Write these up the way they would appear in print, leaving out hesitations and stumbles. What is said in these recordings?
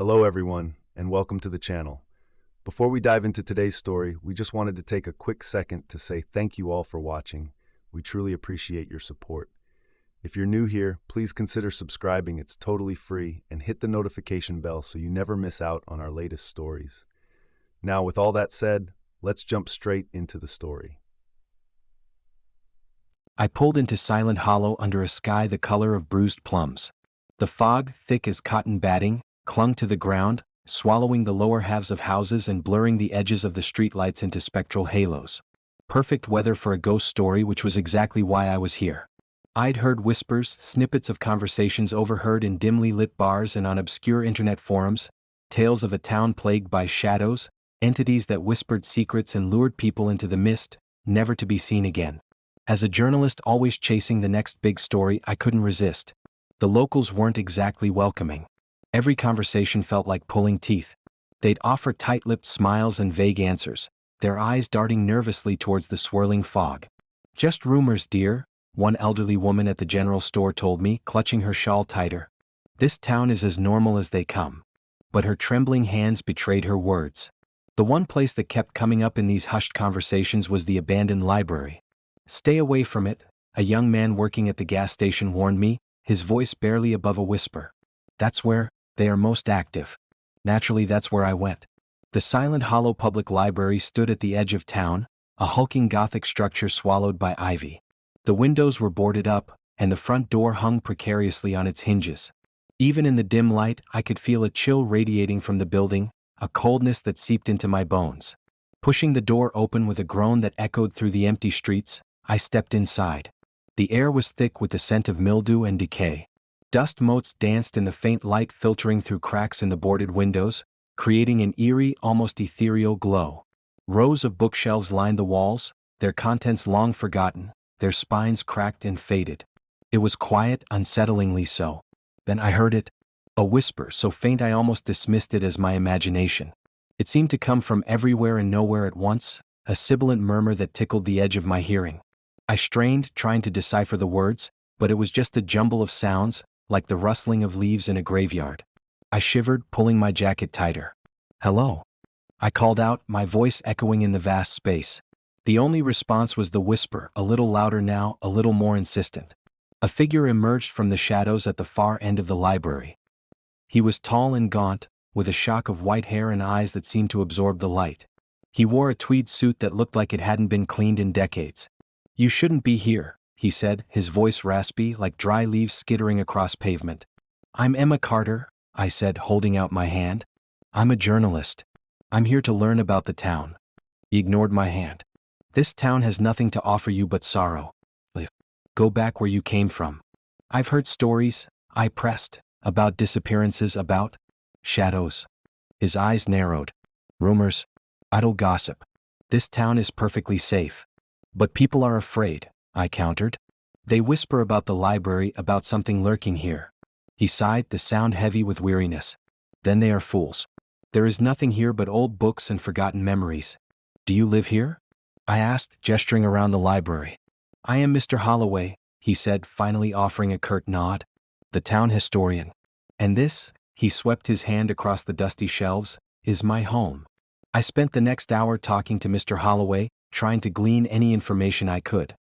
Hello everyone, and welcome to the channel. Before we dive into today's story, we just wanted to take a quick second to say thank you all for watching. We truly appreciate your support. If you're new here, please consider subscribing. It's totally free, and hit the notification bell so you never miss out on our latest stories. Now, with all that said, let's jump straight into the story. I pulled into Silent Hollow under a sky the color of bruised plums. The fog, thick as cotton batting, clung to the ground, swallowing the lower halves of houses and blurring the edges of the streetlights into spectral halos. Perfect weather for a ghost story, which was exactly why I was here. I'd heard whispers, snippets of conversations overheard in dimly lit bars and on obscure internet forums, tales of a town plagued by shadows, entities that whispered secrets and lured people into the mist, never to be seen again. As a journalist always chasing the next big story, I couldn't resist. The locals weren't exactly welcoming. Every conversation felt like pulling teeth. They'd offer tight-lipped smiles and vague answers, their eyes darting nervously towards the swirling fog. "Just rumors, dear," one elderly woman at the general store told me, clutching her shawl tighter. "This town is as normal as they come." But her trembling hands betrayed her words. The one place that kept coming up in these hushed conversations was the abandoned library. "Stay away from it," a young man working at the gas station warned me, his voice barely above a whisper. "That's where they are most active." Naturally, that's where I went. The Silent Hollow Public Library stood at the edge of town, a hulking Gothic structure swallowed by ivy. The windows were boarded up, and the front door hung precariously on its hinges. Even in the dim light, I could feel a chill radiating from the building, a coldness that seeped into my bones. Pushing the door open with a groan that echoed through the empty streets, I stepped inside. The air was thick with the scent of mildew and decay. Dust motes danced in the faint light filtering through cracks in the boarded windows, creating an eerie, almost ethereal glow. Rows of bookshelves lined the walls, their contents long forgotten, their spines cracked and faded. It was quiet, unsettlingly so. Then I heard it, a whisper so faint I almost dismissed it as my imagination. It seemed to come from everywhere and nowhere at once, a sibilant murmur that tickled the edge of my hearing. I strained, trying to decipher the words, but it was just a jumble of sounds, like the rustling of leaves in a graveyard. I shivered, pulling my jacket tighter. "Hello?" I called out, my voice echoing in the vast space. The only response was the whisper, a little louder now, a little more insistent. A figure emerged from the shadows at the far end of the library. He was tall and gaunt, with a shock of white hair and eyes that seemed to absorb the light. He wore a tweed suit that looked like it hadn't been cleaned in decades. "You shouldn't be here," he said, his voice raspy, like dry leaves skittering across pavement. "I'm Emma Carter," I said, holding out my hand. "I'm a journalist. I'm here to learn about the town." He ignored my hand. "This town has nothing to offer you but sorrow. Go back where you came from." "I've heard stories," I pressed, "about disappearances, about shadows." His eyes narrowed. "Rumors, idle gossip. This town is perfectly safe. But people are afraid," I countered. "They whisper about the library, about something lurking here." He sighed, the sound heavy with weariness. "Then they are fools. There is nothing here but old books and forgotten memories." "Do you live here?" I asked, gesturing around the library. "I am Mr. Holloway," he said, finally offering a curt nod. "The town historian. And this," he swept his hand across the dusty shelves, "is my home." I spent the next hour talking to Mr. Holloway, trying to glean any information I could.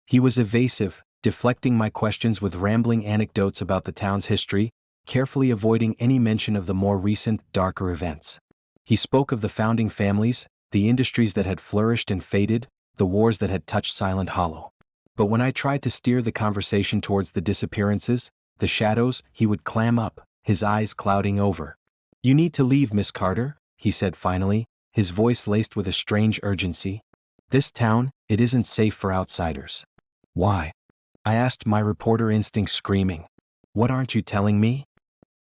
He was evasive, deflecting my questions with rambling anecdotes about the town's history, carefully avoiding any mention of the more recent, darker events. He spoke of the founding families, the industries that had flourished and faded, the wars that had touched Silent Hollow. But when I tried to steer the conversation towards the disappearances, the shadows, he would clam up, his eyes clouding over. "You need to leave, Miss Carter," he said finally, his voice laced with a strange urgency. "This town, it isn't safe for outsiders." "Why?" I asked, my reporter instinct screaming. "What aren't you telling me?"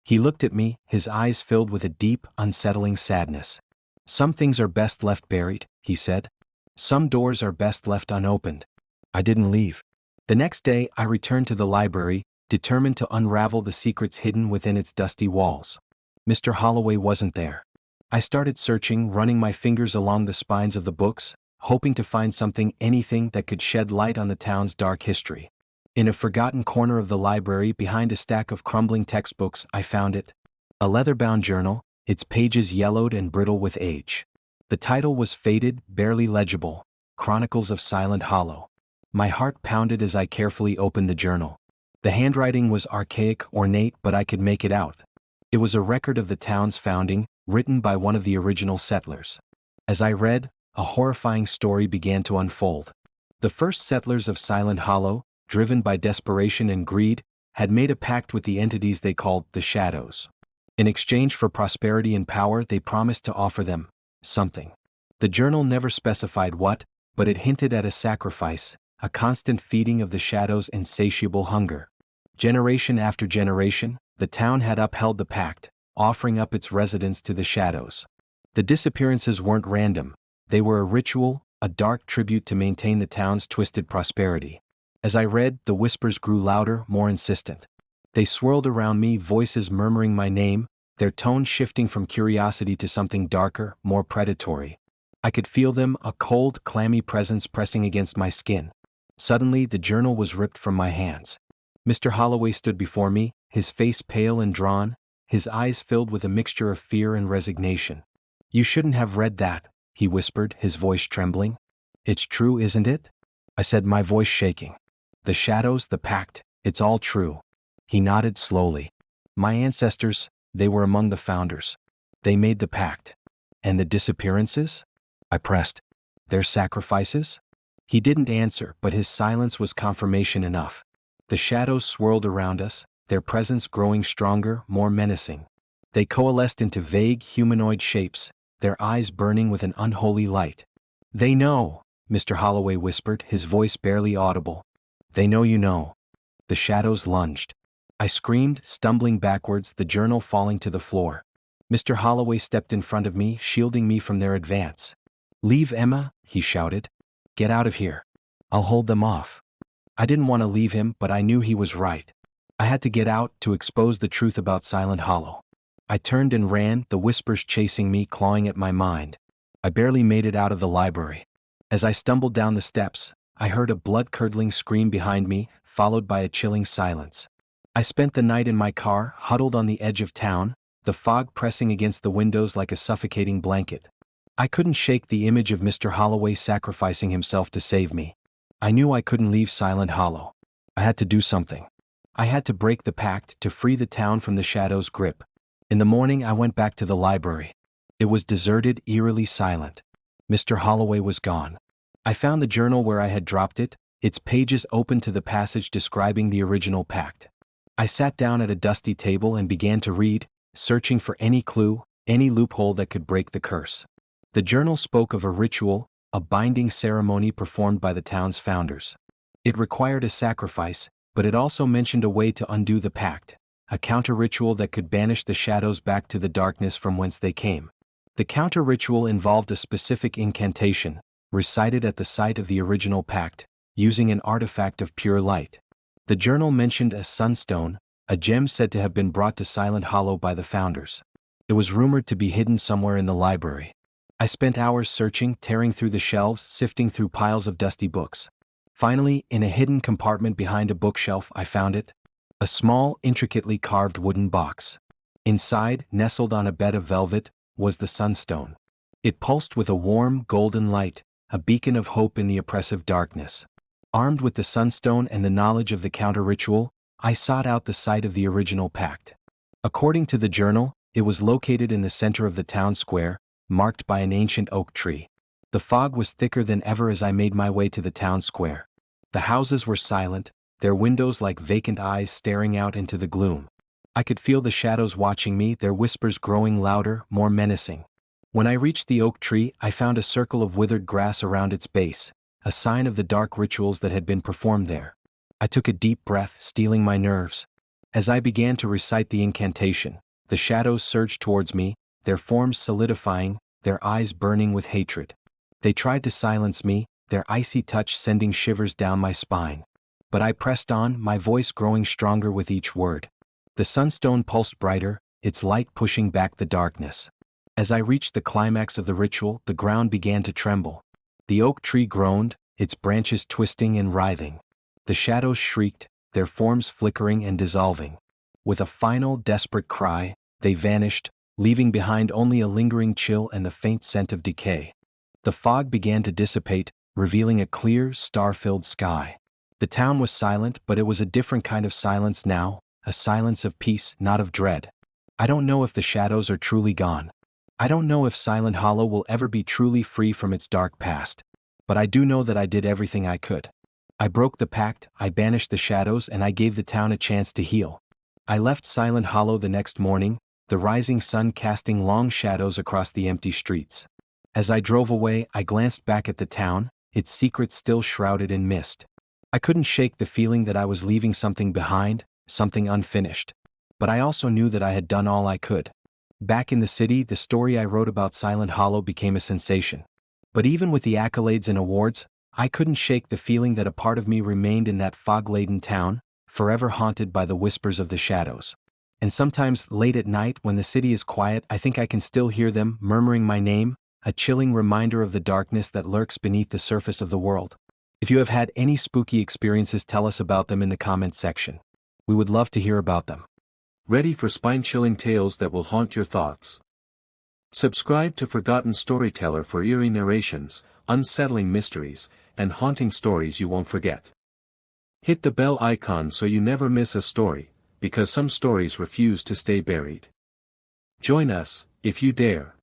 He looked at me, his eyes filled with a deep, unsettling sadness. "Some things are best left buried," he said. "Some doors are best left unopened." I didn't leave. The next day, I returned to the library, determined to unravel the secrets hidden within its dusty walls. Mr. Holloway wasn't there. I started searching, running my fingers along the spines of the books, hoping to find something, anything that could shed light on the town's dark history. In a forgotten corner of the library, behind a stack of crumbling textbooks, I found it. A leather-bound journal, its pages yellowed and brittle with age. The title was faded, barely legible, Chronicles of Silent Hollow. My heart pounded as I carefully opened the journal. The handwriting was archaic, ornate, but I could make it out. It was a record of the town's founding, written by one of the original settlers. As I read, a horrifying story began to unfold. The first settlers of Silent Hollow, driven by desperation and greed, had made a pact with the entities they called the Shadows. In exchange for prosperity and power, they promised to offer them something. The journal never specified what, but it hinted at a sacrifice, a constant feeding of the Shadows' insatiable hunger. Generation after generation, the town had upheld the pact, offering up its residents to the Shadows. The disappearances weren't random. They were a ritual, a dark tribute to maintain the town's twisted prosperity. As I read, the whispers grew louder, more insistent. They swirled around me, voices murmuring my name, their tone shifting from curiosity to something darker, more predatory. I could feel them, a cold, clammy presence pressing against my skin. Suddenly, the journal was ripped from my hands. Mr. Holloway stood before me, his face pale and drawn, his eyes filled with a mixture of fear and resignation. "You shouldn't have read that," he whispered, his voice trembling. "It's true, isn't it?" I said, my voice shaking. "The Shadows, the pact, it's all true." He nodded slowly. "My ancestors, they were among the founders. They made the pact." "And the disappearances?" I pressed. "Their sacrifices?" He didn't answer, but his silence was confirmation enough. The Shadows swirled around us, their presence growing stronger, more menacing. They coalesced into vague, humanoid shapes, their eyes burning with an unholy light. "They know," Mr. Holloway whispered, his voice barely audible. "They know you know." The Shadows lunged. I screamed, stumbling backwards, the journal falling to the floor. Mr. Holloway stepped in front of me, shielding me from their advance. "Leave, Emma," he shouted. "Get out of here. I'll hold them off." I didn't want to leave him, but I knew he was right. I had to get out, to expose the truth about Silent Hollow. I turned and ran, the whispers chasing me, clawing at my mind. I barely made it out of the library. As I stumbled down the steps, I heard a blood-curdling scream behind me, followed by a chilling silence. I spent the night in my car, huddled on the edge of town, the fog pressing against the windows like a suffocating blanket. I couldn't shake the image of Mr. Holloway sacrificing himself to save me. I knew I couldn't leave Silent Hollow. I had to do something. I had to break the pact, to free the town from the Shadows' grip. In the morning, I went back to the library. It was deserted, eerily silent. Mr. Holloway was gone. I found the journal where I had dropped it, its pages open to the passage describing the original pact. I sat down at a dusty table and began to read, searching for any clue, any loophole that could break the curse. The journal spoke of a ritual, a binding ceremony performed by the town's founders. It required a sacrifice, but it also mentioned a way to undo the pact, a counter-ritual that could banish the Shadows back to the darkness from whence they came. The counter-ritual involved a specific incantation, recited at the site of the original pact, using an artifact of pure light. The journal mentioned a sunstone, a gem said to have been brought to Silent Hollow by the founders. It was rumored to be hidden somewhere in the library. I spent hours searching, tearing through the shelves, sifting through piles of dusty books. Finally, in a hidden compartment behind a bookshelf, I found it. A small, intricately carved wooden box. Inside, nestled on a bed of velvet, was the sunstone. It pulsed with a warm, golden light, a beacon of hope in the oppressive darkness. Armed with the sunstone and the knowledge of the counter-ritual, I sought out the site of the original pact. According to the journal, it was located in the center of the town square, marked by an ancient oak tree. The fog was thicker than ever as I made my way to the town square. The houses were silent, their windows like vacant eyes staring out into the gloom. I could feel the Shadows watching me, their whispers growing louder, more menacing. When I reached the oak tree, I found a circle of withered grass around its base, a sign of the dark rituals that had been performed there. I took a deep breath, steeling my nerves. As I began to recite the incantation, the Shadows surged towards me, their forms solidifying, their eyes burning with hatred. They tried to silence me, their icy touch sending shivers down my spine. But I pressed on, my voice growing stronger with each word. The sunstone pulsed brighter, its light pushing back the darkness. As I reached the climax of the ritual, the ground began to tremble. The oak tree groaned, its branches twisting and writhing. The Shadows shrieked, their forms flickering and dissolving. With a final, desperate cry, they vanished, leaving behind only a lingering chill and the faint scent of decay. The fog began to dissipate, revealing a clear, star-filled sky. The town was silent, but it was a different kind of silence now, a silence of peace, not of dread. I don't know if the shadows are truly gone. I don't know if Silent Hollow will ever be truly free from its dark past. But I do know that I did everything I could. I broke the pact, I banished the shadows, and I gave the town a chance to heal. I left Silent Hollow the next morning, the rising sun casting long shadows across the empty streets. As I drove away, I glanced back at the town, its secrets still shrouded in mist. I couldn't shake the feeling that I was leaving something behind, something unfinished. But I also knew that I had done all I could. Back in the city, the story I wrote about Silent Hollow became a sensation. But even with the accolades and awards, I couldn't shake the feeling that a part of me remained in that fog-laden town, forever haunted by the whispers of the shadows. And sometimes, late at night, when the city is quiet, I think I can still hear them murmuring my name, a chilling reminder of the darkness that lurks beneath the surface of the world. If you have had any spooky experiences, tell us about them in the comments section. We would love to hear about them. Ready for spine-chilling tales that will haunt your thoughts? Subscribe to Forgotten Storyteller for eerie narrations, unsettling mysteries, and haunting stories you won't forget. Hit the bell icon so you never miss a story, because some stories refuse to stay buried. Join us, if you dare.